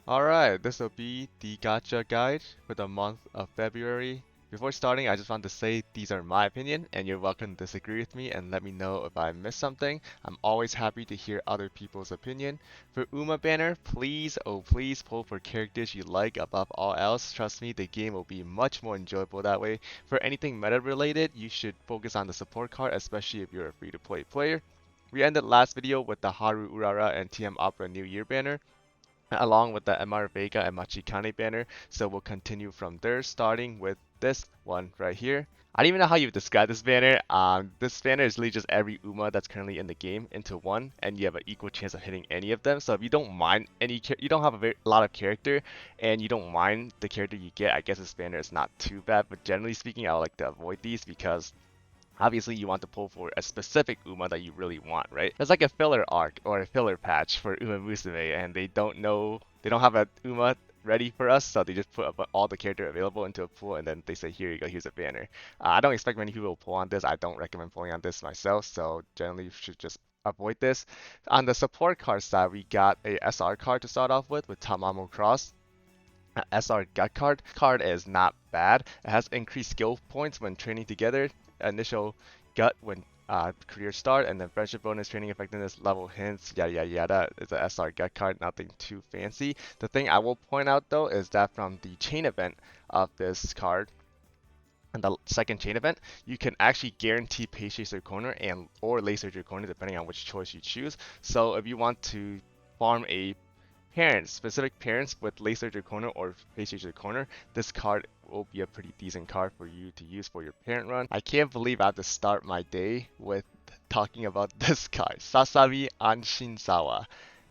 Alright, this will be the Gacha guide for the month of February. Before starting, I just want to say these are my opinion, and you're welcome to disagree with me and let me know if I missed something. I'm always happy to hear other people's opinion. For Uma banner, please, oh please, pull for characters you like above all else. Trust me, the game will be much more enjoyable that way. For anything meta related, you should focus on the support card, especially if you're a free-to-play player. We ended last video with the Haru Urara and TM Opera New Year banner along with the MR Vega and Machikane banner. So we'll continue from there, starting with this one right here. I don't even know how you would describe this banner. This banner is literally just every Uma that's currently in the game into one, and you have an equal chance of hitting any of them. So if you don't mind you don't have a lot of character, and you don't mind the character you get, I guess this banner is not too bad. But generally speaking, I would like to avoid these because obviously, you want to pull for a specific Uma that you really want, right? It's like a filler arc or a filler patch for Umamusume, and they don't have a Uma ready for us, so they just put up all the character available into a pool, and then they say, here you go, here's a banner. I don't expect many people will pull on this. I don't recommend pulling on this myself, so generally you should just avoid this. On the support card side, we got a SR card to start off with Tamamo Cross. SR Gut card is not bad. It has increased skill points when training together. Initial gut when career start, and then friendship bonus, training effectiveness, level hints, yada yada yada. It's a SR Gut card, nothing too fancy. The thing I will point out though is that from the chain event of this card, and the second chain event, you can actually guarantee Pace Chaser Corner and or Laser Corner depending on which choice you choose. So if you want to farm a specific parents with Laser Corner or Face Corner, this card will be a pretty decent card for you to use for your parent run. I can't believe I have to start my day with talking about this card, Sasabi Anshinsawa.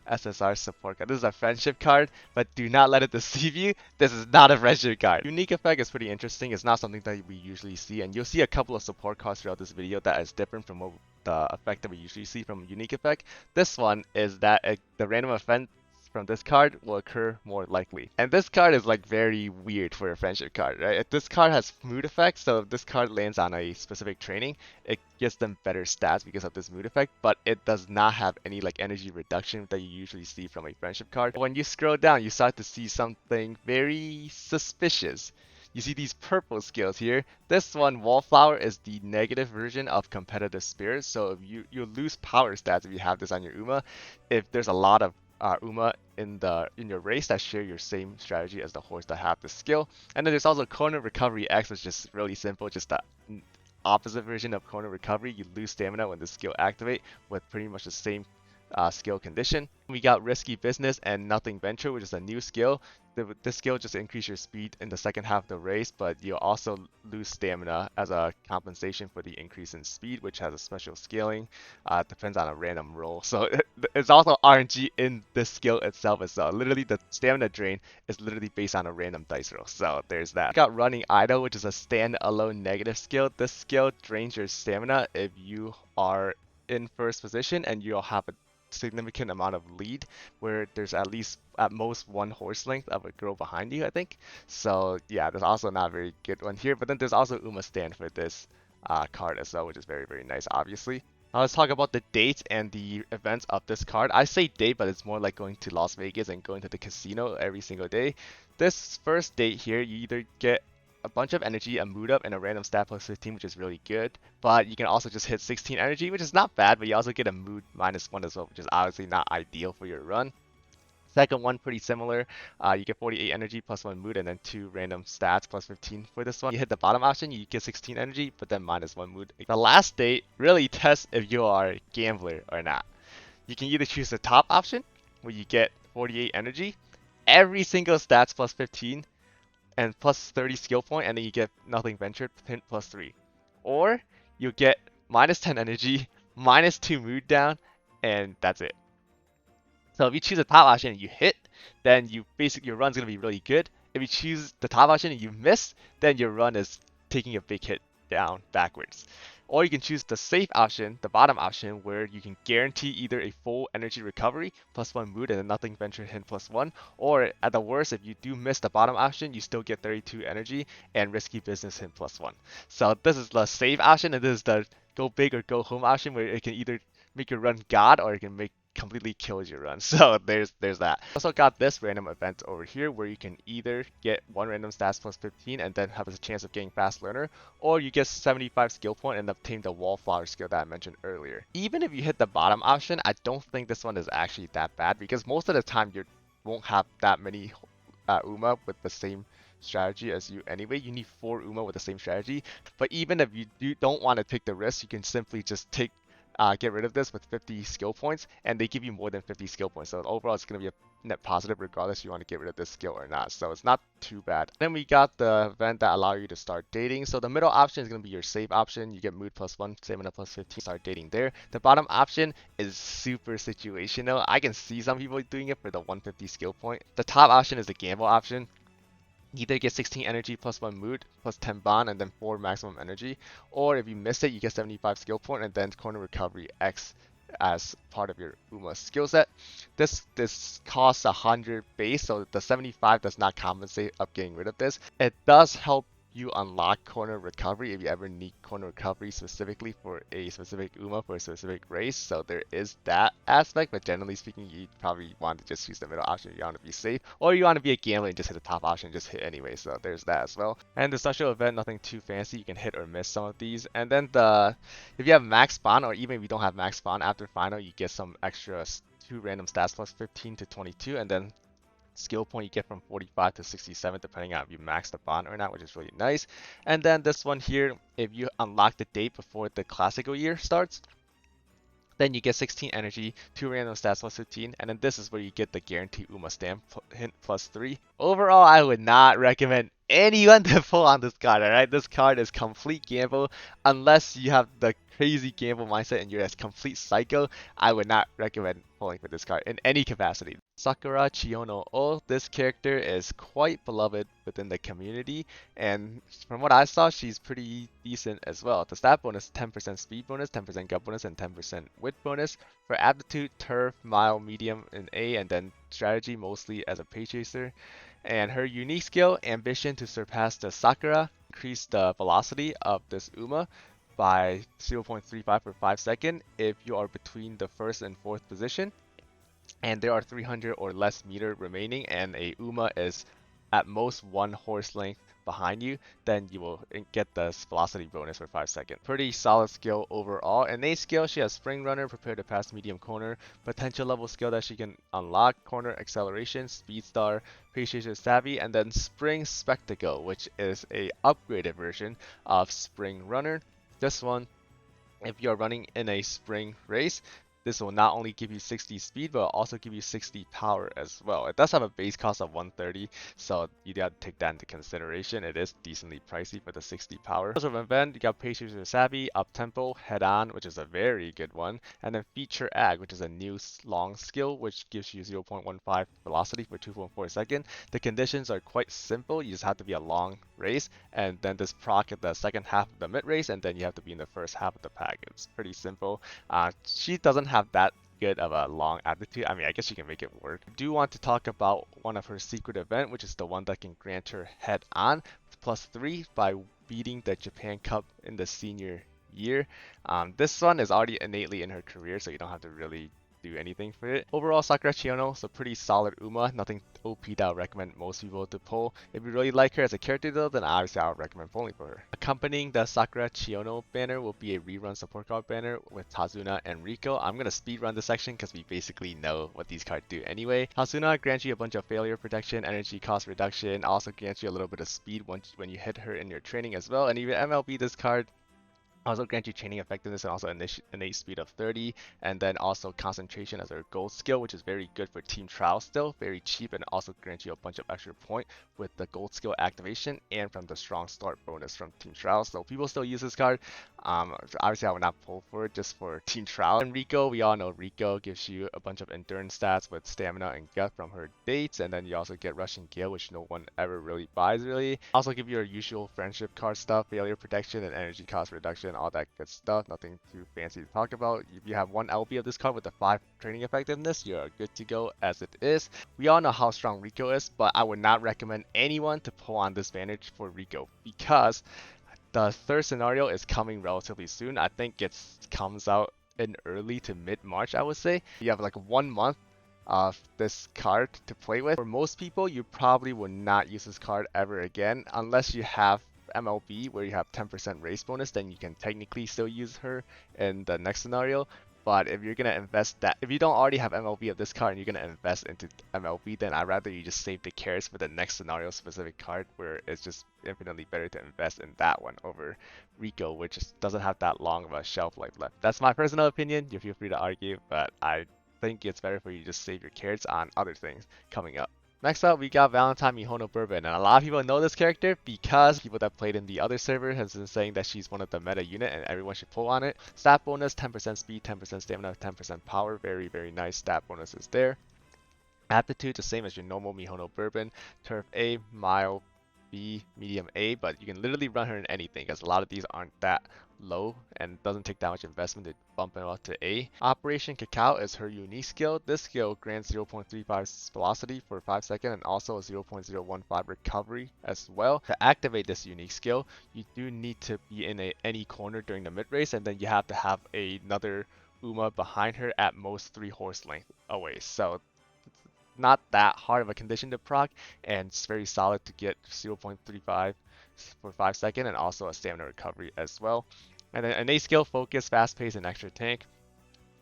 SSR support card. This is a friendship card, but do not let it deceive you. This is not a friendship card. Unique effect is pretty interesting. It's not something that we usually see, and you'll see a couple of support cards throughout this video that is different from what the effect that we usually see from unique effect. This one is that the random event from this card will occur more likely. And this card is like very weird for a friendship card, right? If this card has mood effects, so if this card lands on a specific training, it gives them better stats because of this mood effect, but it does not have any like energy reduction that you usually see from a friendship card. When you scroll down, you start to see something very suspicious. You see these purple skills here. This one, Wallflower, is the negative version of Competitive Spirit. So if you lose power stats if you have this on your Uma. If there's a lot of Uma in your race that share your same strategy as the horse that have the skill. And then there's also Corner Recovery X, which is really simple, just the opposite version of Corner Recovery. You lose stamina when the skill activate with pretty much the same skill condition. We got Risky Business and Nothing Venture, which is a new skill. This skill just increase your speed in the second half of the race, but you'll also lose stamina as a compensation for the increase in speed, which has a special scaling. Depends on a random roll. So it's also RNG in this skill itself as well. Literally, the stamina drain is literally based on a random dice roll. So there's that. We got Running Idle, which is a stand-alone negative skill. This skill drains your stamina if you are in first position and you'll have a significant amount of lead where there's at most one horse length of a girl behind you, I think. So yeah, there's also not a very good one here, but then there's also Uma stand for this card as well, which is very, very nice, obviously. Now let's talk about the dates and the events of this card. I say date, but it's more like going to Las Vegas and going to the casino every single day. This first date here, you either get a bunch of energy, a mood up, and a random stat plus 15, which is really good. But you can also just hit 16 energy, which is not bad, but you also get a mood -1 as well, which is obviously not ideal for your run. Second one, pretty similar. You get 48 energy plus 1 mood and then 2 random stats plus 15 for this one. You hit the bottom option, you get 16 energy, but then -1 mood. The last state really tests if you are a gambler or not. You can either choose the top option, where you get 48 energy, every single stats plus 15, and plus 30 skill point, and then you get Nothing Ventured, hint plus 3. Or you get -10 energy, -2 mood down, and that's it. So if you choose the top option and you hit, then your run's gonna be really good. If you choose the top option and you miss, then your run is taking a big hit down backwards. Or you can choose the safe option, the bottom option, where you can guarantee either a full energy recovery +1 mood and then Nothing Venture hint +1, or at the worst, if you do miss the bottom option, you still get 32 energy and Risky Business hint +1. So this is the safe option, and this is the go big or go home option, where it can either make your run god or it can make completely kills your run. So there's that. Also got this random event over here where you can either get one random stats plus 15 and then have a chance of getting fast learner, or you get 75 skill point and obtain the wallflower skill that I mentioned earlier. Even if you hit the bottom option, I don't think this one is actually that bad because most of the time you won't have that many Uma with the same strategy as you anyway. You need 4 Uma with the same strategy. But even if you don't want to take the risk, you can simply just get rid of this with 50 skill points, and they give you more than 50 skill points. So overall, it's going to be a net positive regardless if you want to get rid of this skill or not. So it's not too bad. Then we got the event that allow you to start dating. So the middle option is going to be your save option. You get mood plus 1, stamina plus 15, start dating there. The bottom option is super situational. I can see some people doing it for the 150 skill point. The top option is the gamble option. You either get 16 energy plus 1 mood plus 10 bond and then 4 maximum energy, or if you miss it you get 75 skill point and then corner recovery X as part of your Uma skill set. This costs 100 base, so the 75 does not compensate of getting rid of this. It does help you unlock corner recovery if you ever need corner recovery specifically for a specific Uma for a specific race. So there is that aspect, but generally speaking, you probably want to just use the middle option if you want to be safe, or you want to be a gambler and just hit the top option and just hit anyway. So there's that as well. And the special event, nothing too fancy. You can hit or miss some of these. And then if you have max spawn, or even if you don't have max spawn after final, you get some extra 2 random stats plus 15 to 22, and then skill point you get from 45 to 67 depending on if you max the bond or not, which is really nice. And then this one here, if you unlock the date before the classical year starts, then you get 16 energy, 2 random stats plus 15, and then this is where you get the guaranteed Uma stamp hint plus 3. Overall, I would not recommend anyone to pull on this card, alright? This card is complete gamble. Unless you have the crazy gamble mindset and you're a complete psycho, I would not recommend pulling for this card in any capacity. Sakura Chiyono O, this character is quite beloved within the community, and from what I saw, she's pretty decent as well. The stat bonus, 10% speed bonus, 10% gut bonus, and 10% wit bonus. For aptitude, turf, mild, medium, and A, and then strategy mostly as a pay chaser. And her unique skill, ambition to surpass the Sakura, increase the velocity of this Uma by 0.35 per 5 seconds if you are between the first and fourth position, and there are 300 or less meter remaining, and a Uma is at most 1 horse length behind you, then you will get the velocity bonus for 5 seconds. Pretty solid skill overall. Innate skill, she has Spring Runner, prepare to pass medium corner. Potential level skill that she can unlock, corner acceleration, speed star, Appreciation Savvy, and then Spring Spectacle, which is a upgraded version of Spring Runner. This one, if you're running in a spring race, this will not only give you 60 speed, but also give you 60 power as well. It does have a base cost of 130, so you got to take that into consideration. It is decently pricey for the 60 power. As of event, you got Patience and Savvy, Up Tempo, Head On, which is a very good one, and then Feature Ag, which is a new long skill, which gives you 0.15 velocity for 2.4 seconds. The conditions are quite simple. You just have to be a long race, and then this proc at the second half of the mid race, and then you have to be in the first half of the pack. It's pretty simple. She doesn't have that good of a long aptitude. I mean, I guess she can make it work. I do want to talk about one of her secret event, which is the one that can grant her head on +3 by beating the Japan Cup in the senior year. This one is already innately in her career, so you don't have to really do anything for it. Overall, Sakura Chiyono is a pretty solid Uma, nothing OP that I would recommend most people to pull. If you really like her as a character though, then obviously I would recommend pulling for her. Accompanying the Sakura Chiyono banner will be a rerun support card banner with Tazuna and Riko. I'm gonna speedrun this section because we basically know what these cards do anyway. Tazuna grants you a bunch of failure protection, energy cost reduction, also grants you a little bit of speed when you hit her in your training as well. And even MLB this card also grant you training effectiveness and also innate speed of 30, and then also concentration as a gold skill, which is very good for team trials still, very cheap, and also grants you a bunch of extra point with the gold skill activation and from the strong start bonus from team trials. So people still use this card. Obviously I would not pull for it just for team trials. And Riko, we all know Riko gives you a bunch of endurance stats with stamina and gut from her dates, and then you also get Russian Gale, which no one ever really buys really. Also give you your usual friendship card stuff, failure protection and energy cost reduction, all that good stuff. Nothing too fancy to talk about. If you have one LB of this card with the 5 training effectiveness, you're good to go as it is. We all know how strong Riko is, but I would not recommend anyone to pull on this advantage for Riko because the third scenario is coming relatively soon. I think it comes out in early to mid-March, I would say. You have like 1 month of this card to play with. For most people, you probably will not use this card ever again unless you have MLB where you have 10% race bonus, then you can technically still use her in the next scenario. But if you're gonna invest that, if you don't already have MLB of this card and you're gonna invest into MLB, then I'd rather you just save the carrots for the next scenario specific card where it's just infinitely better to invest in that one over Rico, which just doesn't have that long of a shelf life left. That's my personal opinion. You feel free to argue, but I think it's better for you to just save your carrots on other things coming up. Next up, we got Valentine Mihono Bourbon, and a lot of people know this character because people that played in the other server has been saying that she's one of the meta unit and everyone should pull on it. Stat bonus, 10% speed, 10% stamina, 10% power, very, very nice stat bonuses there. Aptitude, the same as your normal Mihono Bourbon. Turf A, mild B, medium A, but you can literally run her in anything because a lot of these aren't that low and doesn't take that much investment to bump it up to A. Operation Cacao is her unique skill. This skill grants 0.35 velocity for 5 seconds and also a 0.015 recovery as well. To activate this unique skill, you do need to be in any corner during the mid race, and then you have to have another Uma behind her at most 3 horse length away. So not that hard of a condition to proc, and it's very solid to get 0.35 for 5 seconds and also a stamina recovery as well. And then innate skill, focus, fast pace, and extra tank.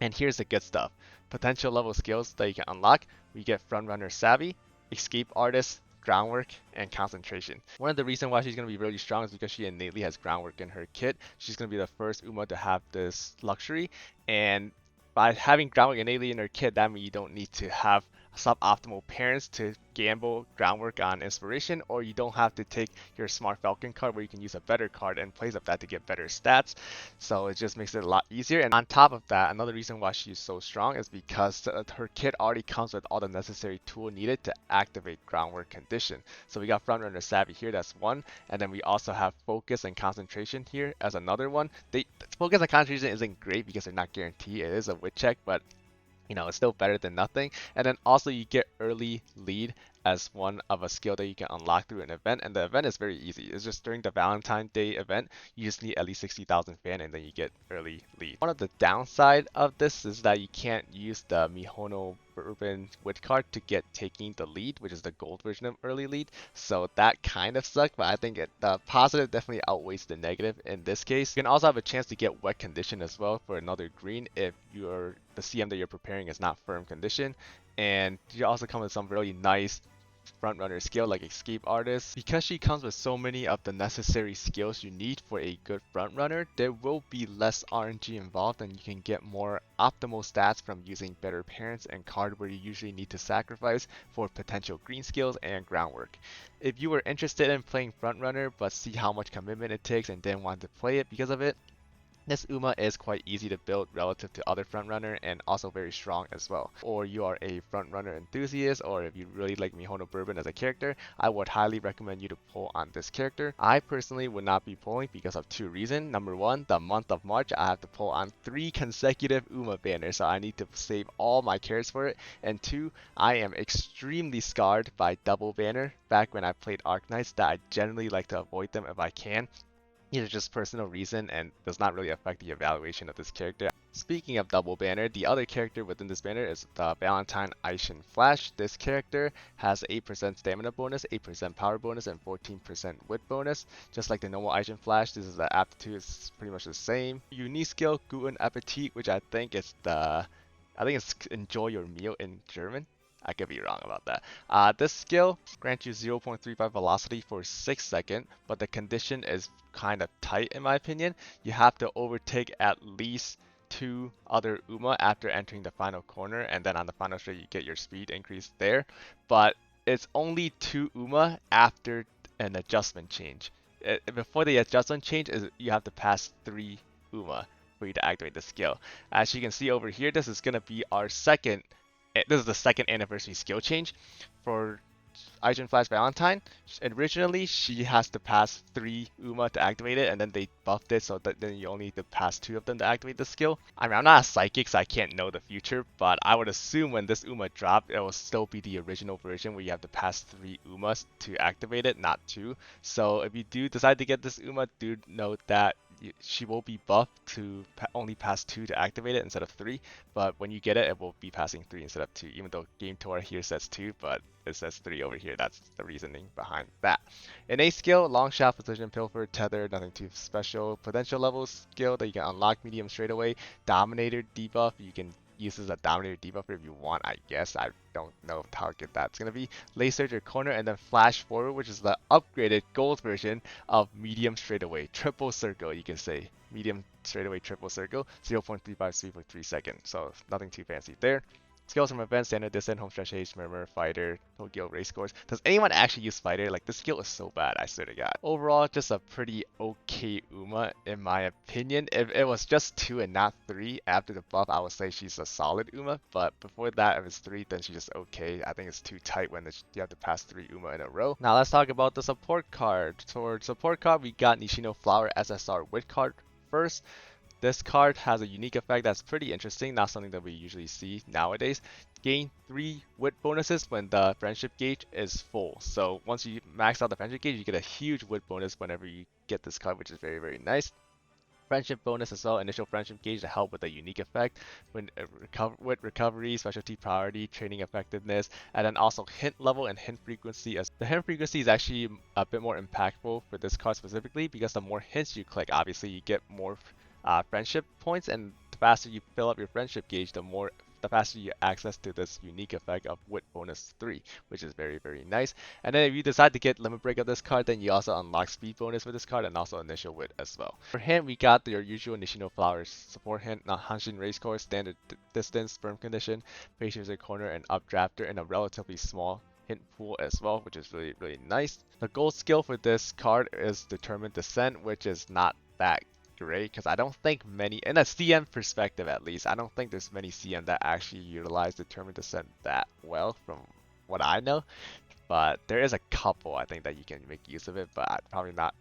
And here's the good stuff. Potential level skills that you can unlock. We get Frontrunner Savvy, Escape Artist, Groundwork, and Concentration. One of the reasons why she's going to be really strong is because she innately has Groundwork in her kit. She's going to be the first Uma to have this luxury, and by having Groundwork innately in her kit, that means you don't need to have suboptimal parents to gamble Groundwork on inspiration, or you don't have to take your Smart Falcon card where you can use a better card and place of that to get better stats. So it just makes it a lot easier. And on top of that, another reason why she's so strong is because her kit already comes with all the necessary tool needed to activate Groundwork condition. So we got Frontrunner Savvy here, that's one, and then we also have Focus and Concentration here as another one. Focus and Concentration isn't great because they're not guaranteed. It is a wit check, but it's still better than nothing. And then also you get early lead as one of a skill that you can unlock through an event, and the event is very easy. It's just during the Valentine's Day event, you just need at least 60,000 fan and then you get early lead. One of the downside of this is that you can't use the Mihono Bourbon wit card to get taking the lead, which is the gold version of early lead, so that kind of sucked, but I think the positive definitely outweighs the negative in this case. You can also have a chance to get wet condition as well for another green if the CM that you're preparing is not firm condition, and you also come with some really nice front runner skill like Escape Artist. Because she comes with so many of the necessary skills you need for a good front runner, there will be less RNG involved and you can get more optimal stats from using better parents and card where you usually need to sacrifice for potential green skills and groundwork. If you were interested in playing front runner but see how much commitment it takes and didn't want to play it because of it, this Uma is quite easy to build relative to other frontrunner and also very strong as well. Or you are a frontrunner enthusiast, or if you really like Mihono Bourbon as a character, I would highly recommend you to pull on this character. I personally would not be pulling because of 2 reasons. Number 1, the month of March I have to pull on 3 consecutive Uma banners, so I need to save all my carrots for it. And 2, I am extremely scarred by double banner back when I played Arknights that I generally like to avoid them if I can. These are just personal reason and does not really affect the evaluation of this character. Speaking of double banner, the other character within this banner is the Valentine Aishin Flash. This character has 8% stamina bonus, 8% power bonus, and 14% wit bonus. Just like the normal Aishin Flash, this is the aptitude is pretty much the same. Unique skill, Guten Appetit, which I think it's enjoy your meal in German. I could be wrong about that. This skill grants you 0.35 velocity for 6 seconds, but the condition is kind of tight in my opinion. You have to overtake at least 2 other Uma after entering the final corner, and then on the final straight you get your speed increase there. But it's only 2 Uma after an adjustment change. Before the adjustment change, you have to pass 3 Uma for you to activate the skill. As you can see over here, this is going to be our this is the second anniversary skill change for Aijin Flash Valentine. Originally, she has to pass 3 Uma to activate it, and then they buffed it so that then you only need to pass 2 of them to activate the skill. I mean, I'm not a psychic, so I can't know the future, but I would assume when this Uma dropped, it will still be the original version where you have to pass 3 Umas to activate it, not 2. So if you do decide to get this Uma, do note that she will be buffed to only pass 2 to activate it instead of 3, but when you get it, it will be passing 3 instead of 2, even though Game Tour here says 2, but it says 3 over here. That's the reasoning behind that. Innate skill, long shaft, precision, pilfer, tether, nothing too special. Potential level skill that you can unlock medium straight away. Dominator debuff, you can use this as a Dominator debuffer if you want, I guess. I don't know how good that's going to be. Laser your corner, and then Flash Forward, which is the upgraded gold version of Medium Straightaway. Triple Circle, you can say. Medium Straightaway Triple Circle, 0.35 speed for 3 seconds. So nothing too fancy there. Skills from events, standard distant, home stretch H, murmur, fighter, Tokyo race course. Does anyone actually use fighter? Like, this skill is so bad, I swear to god. Overall, just a pretty okay Uma, in my opinion. If it was just 2 and not 3, after the buff, I would say she's a solid Uma. But before that, if it's 3, then she's just okay. I think it's too tight when you have to pass 3 Uma in a row. Now, let's talk about the support card. For support card, we got Nishino Flower SSR Wit card first. This card has a unique effect that's pretty interesting, not something that we usually see nowadays. Gain 3 wit bonuses when the friendship gauge is full. So once you max out the friendship gauge, you get a huge wit bonus whenever you get this card, which is very, very nice. Friendship bonus as well, initial friendship gauge to help with a unique effect when with recovery, specialty priority, training effectiveness, and then also hint level and hint frequency. As the hint frequency is actually a bit more impactful for this card specifically because the more hints you click, obviously you get more friendship points, and the faster you fill up your friendship gauge, the faster you get access to this unique effect of wit bonus 3, which is very, very nice. And then if you decide to get limit break of this card, then you also unlock speed bonus with this card and also initial wit as well. For hint, we got your usual Nishino Flowers support hint, Hanshin race course, standard distance, firm condition, patience corner, and updrafter in a relatively small hint pool as well, which is really, really nice. The gold skill for this card is determined descent, which is not that great because I don't think many, in a CM perspective at least, I don't think there's many CM that actually utilize determined descent that well from what I know. But there is a couple I think that you can make use of it, but probably not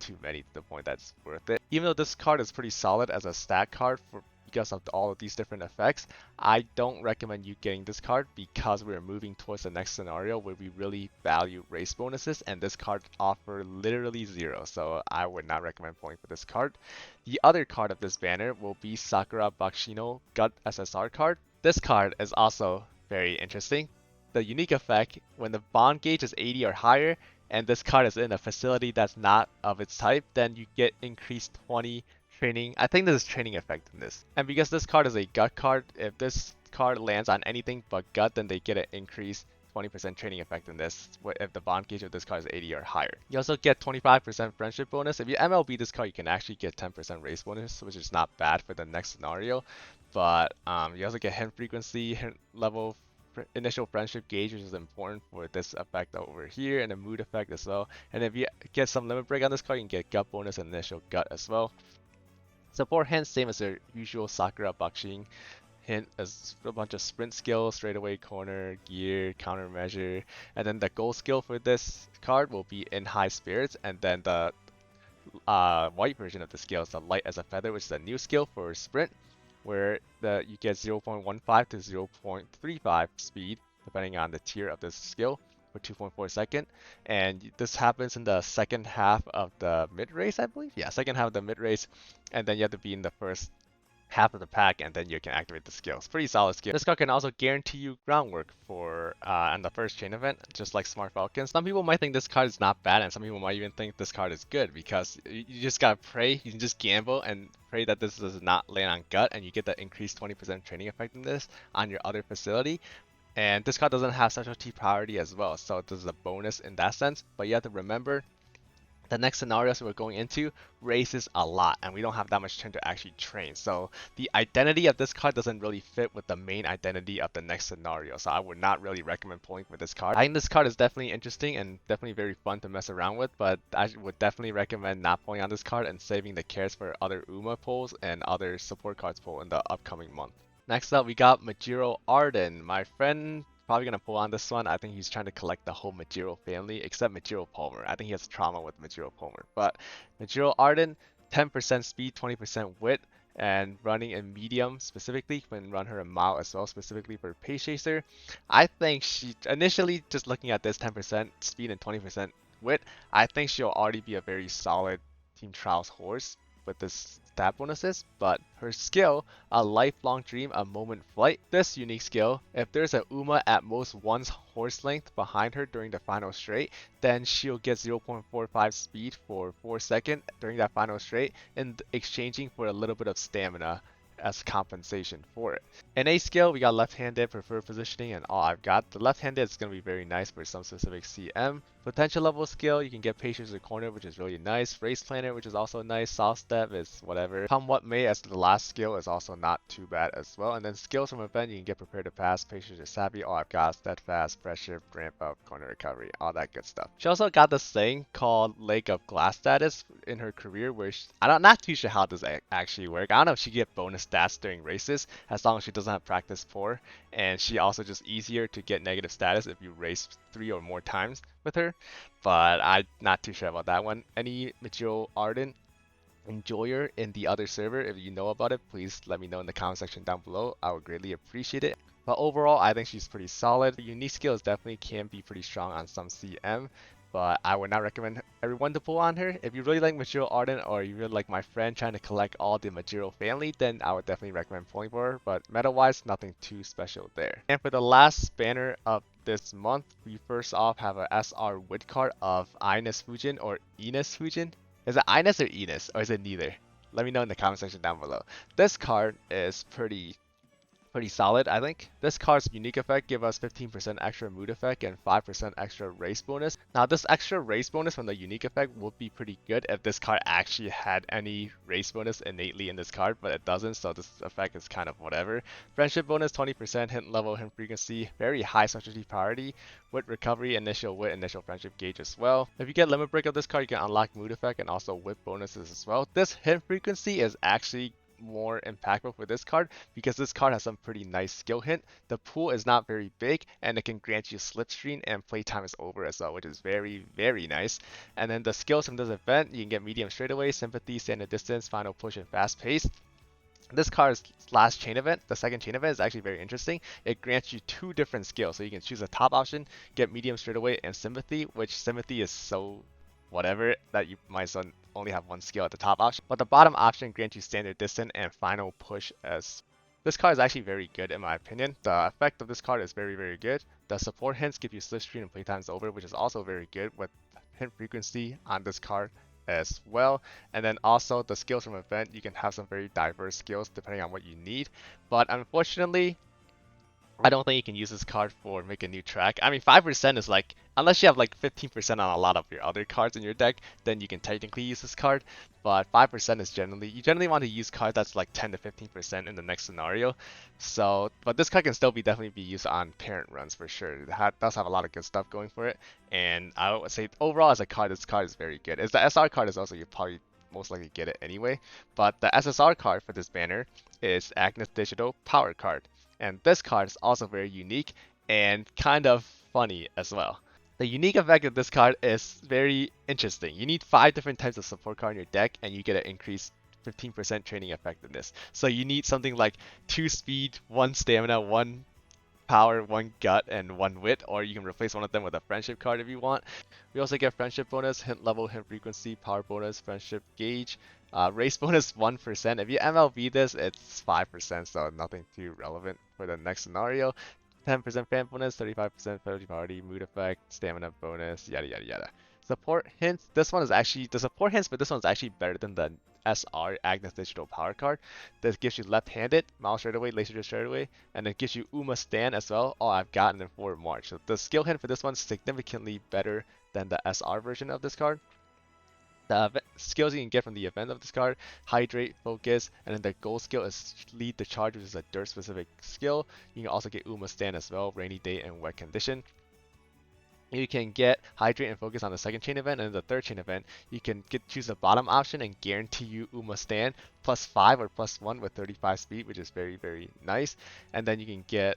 too many to the point that's worth it. Even though this card is pretty solid as a stat card because of all of these different effects, I don't recommend you getting this card because we're moving towards the next scenario where we really value race bonuses, and this card offer literally 0, so I would not recommend pulling for this card. The other card of this banner will be Sakura Bakshino Gut SSR card. This card is also very interesting. The unique effect, when the bond gauge is 80 or higher, and this card is in a facility that's not of its type, then you get increased 20 training. I think there's training effectiveness. And because this card is a gut card, if this card lands on anything but gut, then they get an increased 20% training effectiveness if the bond gauge of this card is 80 or higher. You also get 25% friendship bonus. If you MLB this card, you can actually get 10% race bonus, which is not bad for the next scenario. But you also get hint frequency, hint level, initial friendship gauge, which is important for this effect over here, and a mood effect as well. And if you get some limit break on this card, you can get gut bonus and initial gut as well. Support hint, same as their usual Sakura Bakshin hint, as a bunch of sprint skills, straightaway corner, gear, countermeasure, and then the gold skill for this card will be in high spirits, and then the white version of the skill is the light as a feather, which is a new skill for sprint, where you get 0.15 to 0.35 speed, depending on the tier of this skill, for 2.4 seconds. And this happens in the second half of the mid race, I believe. Yeah, second half of the mid race, and then you have to be in the first half of the pack, and then you can activate the skills. Pretty solid skill. This card can also guarantee you groundwork for on the first chain event, just like Smart Falcon. Some people might think this card is not bad, and some people might even think this card is good because you just gotta pray. You can just gamble and pray that this does not land on gut, and you get the increased 20% training effectiveness on your other facility. And this card doesn't have specialty priority as well, so this is a bonus in that sense. But you have to remember, the next scenarios we're going into races a lot, and we don't have that much time to actually train. So the identity of this card doesn't really fit with the main identity of the next scenario. So I would not really recommend pulling for this card. I think this card is definitely interesting and definitely very fun to mess around with, but I would definitely recommend not pulling on this card and saving the cares for other Uma pulls and other support cards pull in the upcoming month. Next up, we got Majiro Arden. My friend probably gonna pull on this one. I think he's trying to collect the whole Majiro family, except Majiro Palmer. I think he has trauma with Majiro Palmer. But Majiro Arden, 10% speed, 20% wit, and running in medium specifically, can run her a mile as well, specifically for Pace Chaser. I think she, initially just looking at this 10% speed and 20% wit, I think she'll already be a very solid Team Trials horse. with this stat bonuses, but her skill, a lifelong dream, a moment flight. This unique skill, if there's a Uma at most one's horse length behind her during the final straight, then she'll get 0.45 speed for 4 seconds during that final straight, in exchanging for a little bit of stamina as compensation for it. In A skill, we got left-handed, preferred positioning, and all I've got. The left-handed is going to be very nice for some specific CM. Potential level skill, you can get Patience in the corner, which is really nice. Race Planner, which is also nice. Soft Step is whatever. Come what may, as the last skill is also not too bad as well. And then skills from event, you can get Prepared to Pass, Patience is Savvy, all I've got, Steadfast, Pressure, Ramp Up, Corner Recovery, all that good stuff. She also got this thing called Lake of Glass status in her career, where I'm not too sure how this actually work. I don't know if she get bonus stats during races, as long as she doesn't have practice poor, and she also just easier to get negative status if you race 3 or more times with her, but I'm not too sure about that one. Any Material Ardent enjoyer in the other server, if you know about it, please let me know in the comment section down below. I would greatly appreciate it. But overall, I think she's pretty solid. The unique skills definitely can be pretty strong on some CM, but I would not recommend everyone to pull on her. If you really like Material Ardent, or you really like my friend trying to collect all the Material family, then I would definitely recommend pulling for her. But meta-wise, nothing too special there. And for the last banner of this month, we first off have a SR Wood card of Ines Fujin or Ines Fujin. Is it Ines or Ines, or is it neither? Let me know in the comment section down below. This card is pretty solid, I think. This card's unique effect give us 15% extra mood effect and 5% extra race bonus. Now this extra race bonus from the unique effect would be pretty good if this card actually had any race bonus innately in this card, but it doesn't, so this effect is kind of whatever. Friendship bonus 20%, hint level, hint frequency, very high strategy priority, with recovery, initial wit, initial friendship gauge as well. If you get limit break of this card, you can unlock mood effect and also wit bonuses as well. This hint frequency is actually more impactful for this card because this card has some pretty nice skill hint. The pool is not very big and it can grant you slipstream and playtime is over as well, which is very nice. And then the skills from this event, you can get medium straightaway, sympathy, standard distance, final push, and fast pace. This card's last chain event, the second chain event, is actually very interesting. It grants you 2 different skills, so you can choose a top option, get medium straightaway, and sympathy, which sympathy is so whatever that you might as well only have 1 skill at the top option. But the bottom option grants you standard distance and final push as. This card is actually very good in my opinion. The effect of this card is very good. The support hints give you slipstream and playtime's over, which is also very good with hint frequency on this card as well. And then also the skills from event, you can have some very diverse skills depending on what you need. But unfortunately, I don't think you can use this card for make a new track. I mean, 5% is like, unless you have like 15% on a lot of your other cards in your deck, then you can technically use this card. But 5% is you generally want to use card that's like 10 to 15% in the next scenario. So, but this card can still definitely be used on parent runs for sure. It does have a lot of good stuff going for it. And I would say overall as a card, this card is very good. As the SR card is also, you probably most likely get it anyway. But the SSR card for this banner is Agnes Digital Power card. And this card is also very unique and kind of funny as well. The unique effect of this card is very interesting. You need 5 different types of support card in your deck and you get an increased 15% training effectiveness. So you need something like 2 speed, 1 stamina, 1 power, 1 gut, and 1 wit, or you can replace one of them with a friendship card if you want. We also get friendship bonus, hint level, hint frequency, power bonus, friendship gauge, race bonus 1%. If you MLB this, it's 5%, so nothing too relevant for the next scenario. 10% fan bonus, 35% strategy priority, mood effect, stamina bonus, yada yada yada. Support hints, the support hints for this one is actually better than the SR Agnes Digital Power card. This gives you left-handed, mouse straightaway, laser straightaway, and it gives you Uma Stand as well. All I've gotten in 4 March. So the skill hint for this one is significantly better than the SR version of this card. The skills you can get from the event of this card, Hydrate, Focus, and then the gold skill is Lead the Charge, which is a dirt specific skill. You can also get Uma Stand as well, Rainy Day and Wet Condition. You can get Hydrate and Focus on the second chain event, and the third chain event, you can choose the bottom option and guarantee you Uma Stand +5 or +1 with 35 speed, which is very nice. And then you can get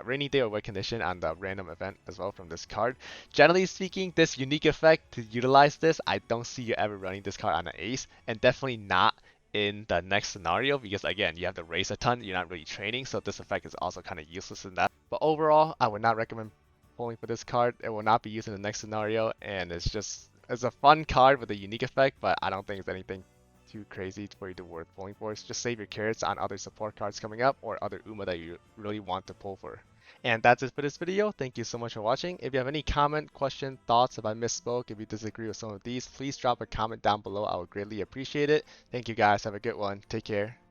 Rainy Day or Wet Condition on the random event as well from this card. Generally speaking, this unique effect, to utilize this, I don't see you ever running this card on an ace, and definitely not in the next scenario, because again, you have to race a ton, you're not really training, so this effect is also kind of useless in that. But overall, I would not recommend pulling for this card. It will not be used in the next scenario, and it's a fun card with a unique effect, but I don't think it's anything too crazy for you to worth pulling for. So just save your carrots on other support cards coming up or other Uma that you really want to pull for. And that's it for this video. Thank you so much for watching. If you have any comment, question, thoughts, if I misspoke, if you disagree with some of these, please drop a comment down below. I would greatly appreciate it. Thank you guys. Have a good one. Take care.